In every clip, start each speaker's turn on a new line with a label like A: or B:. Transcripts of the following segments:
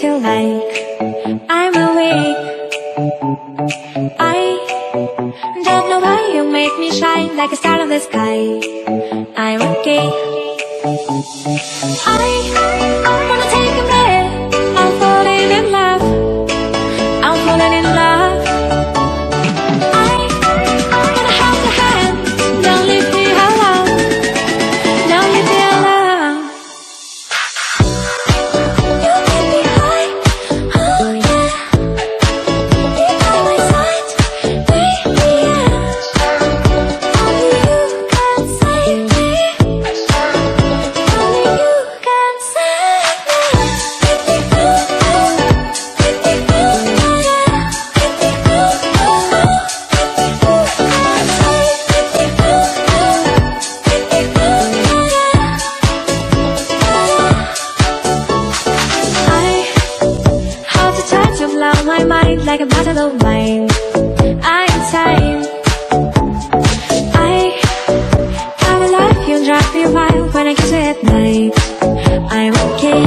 A: feel like I'm awake. I don't know why you make me shine like a star in the sky. I'm okay. I wanna take a breath. I'm falling in love. I'm falling in love. I wanna hold your hand. Don't leave me alone. Don't leave me alone. You make me high. Oh yeah. Be by my side. Baby, yeah. Only you can save me. Only you can save me. I hold the touch of love, my mind like a bottle of wine. I'm time. I love you, drive me wild when I kiss you at night. I'm okay.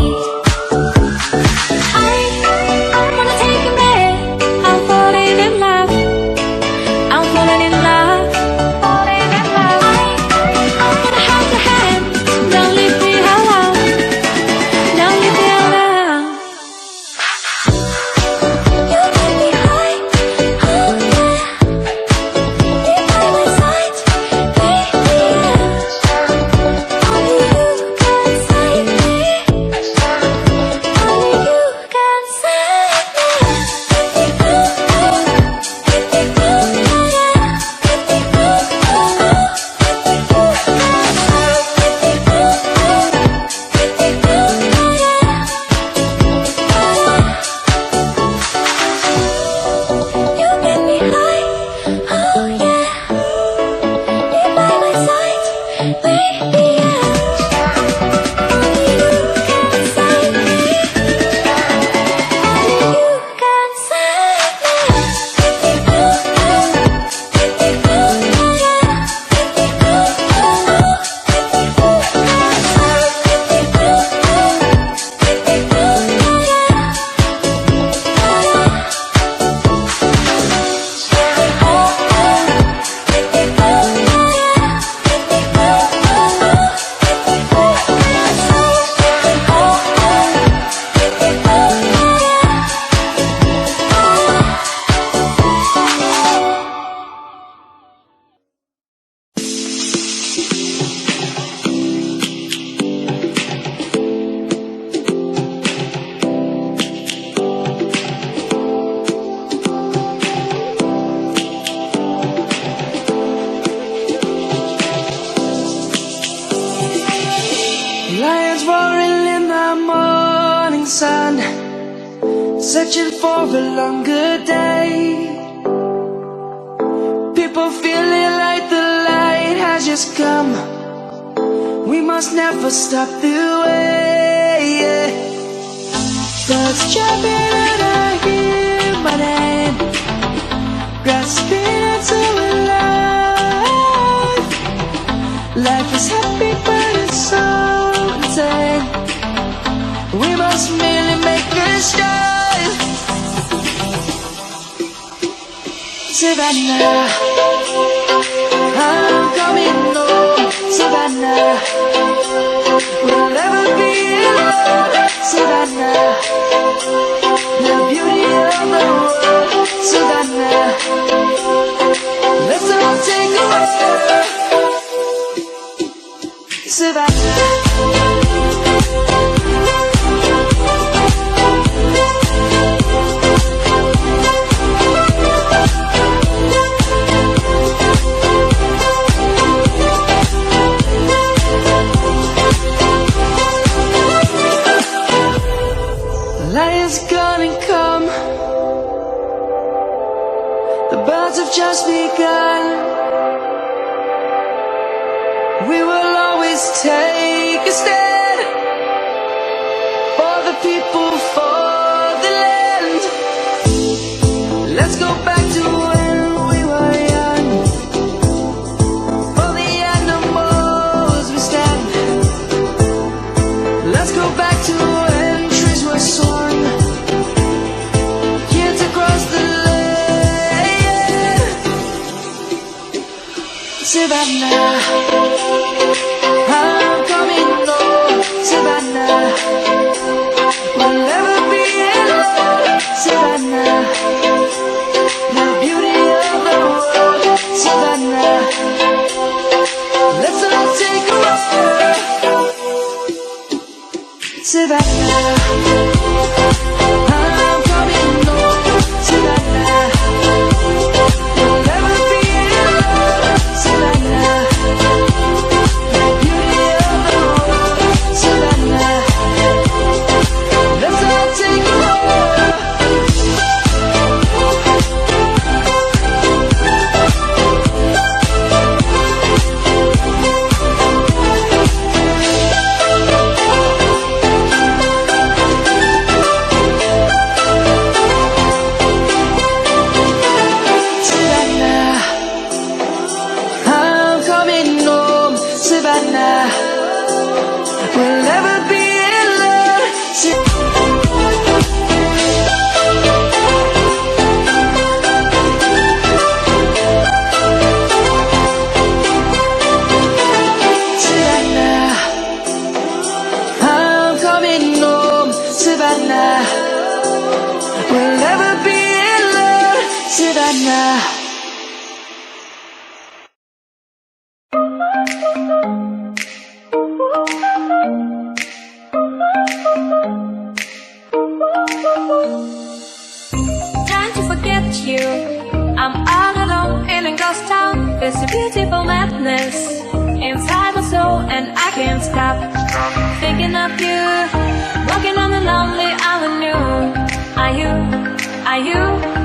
A: I wanna take a breath. I'm falling in love. I'm falling in love. Falling in love. I wanna hold your hand. Don't leave me alone. Don't leave me alone. You make me high. Oh yeah. Be by my side. Baby, yeah. Only you can save me. Only you can save me. You make me high. Oh yeah. Be by my side. Baby, yeah. Only you can save me. Only you can save
B: Lions roaring in the morning sun, searching for a longer day. People feeling like the light has just come. We must never stop the way. Birds jumping and I hear my name, grasping into life. Life is happy but it's so insane. We must merely make a start. Savannah, I'm coming home. Savannah, we'll never be alone. Savannah, the beauty of the world. Savannah, let's all take a ride. Savannah. Lion's gonna come. The birds have just begun. We will always take a stand for the people, for the land. Let's go back to when we were young. For the animals we stand. Let's go back to when trees were swung. Savannah. I'm coming home, Savannah. We'll never be alone, Savannah. The beauty of the world, Savannah. Let's all take a walk, Savannah. I'm coming home, Savannah. We'll never be alone, Savannah. The beauty of the world, Savannah. Let's all take a walk. Savannah, I'm coming home, Savannah. We'll never be alone. Savannah, I'm coming home, Savannah. We'll never be alone, Savannah.
A: Trying to forget you. I'm all alone in a ghost town. There's a beautiful madness inside my soul, and I can't stop thinking of you. Walking on a lonely avenue. Are you?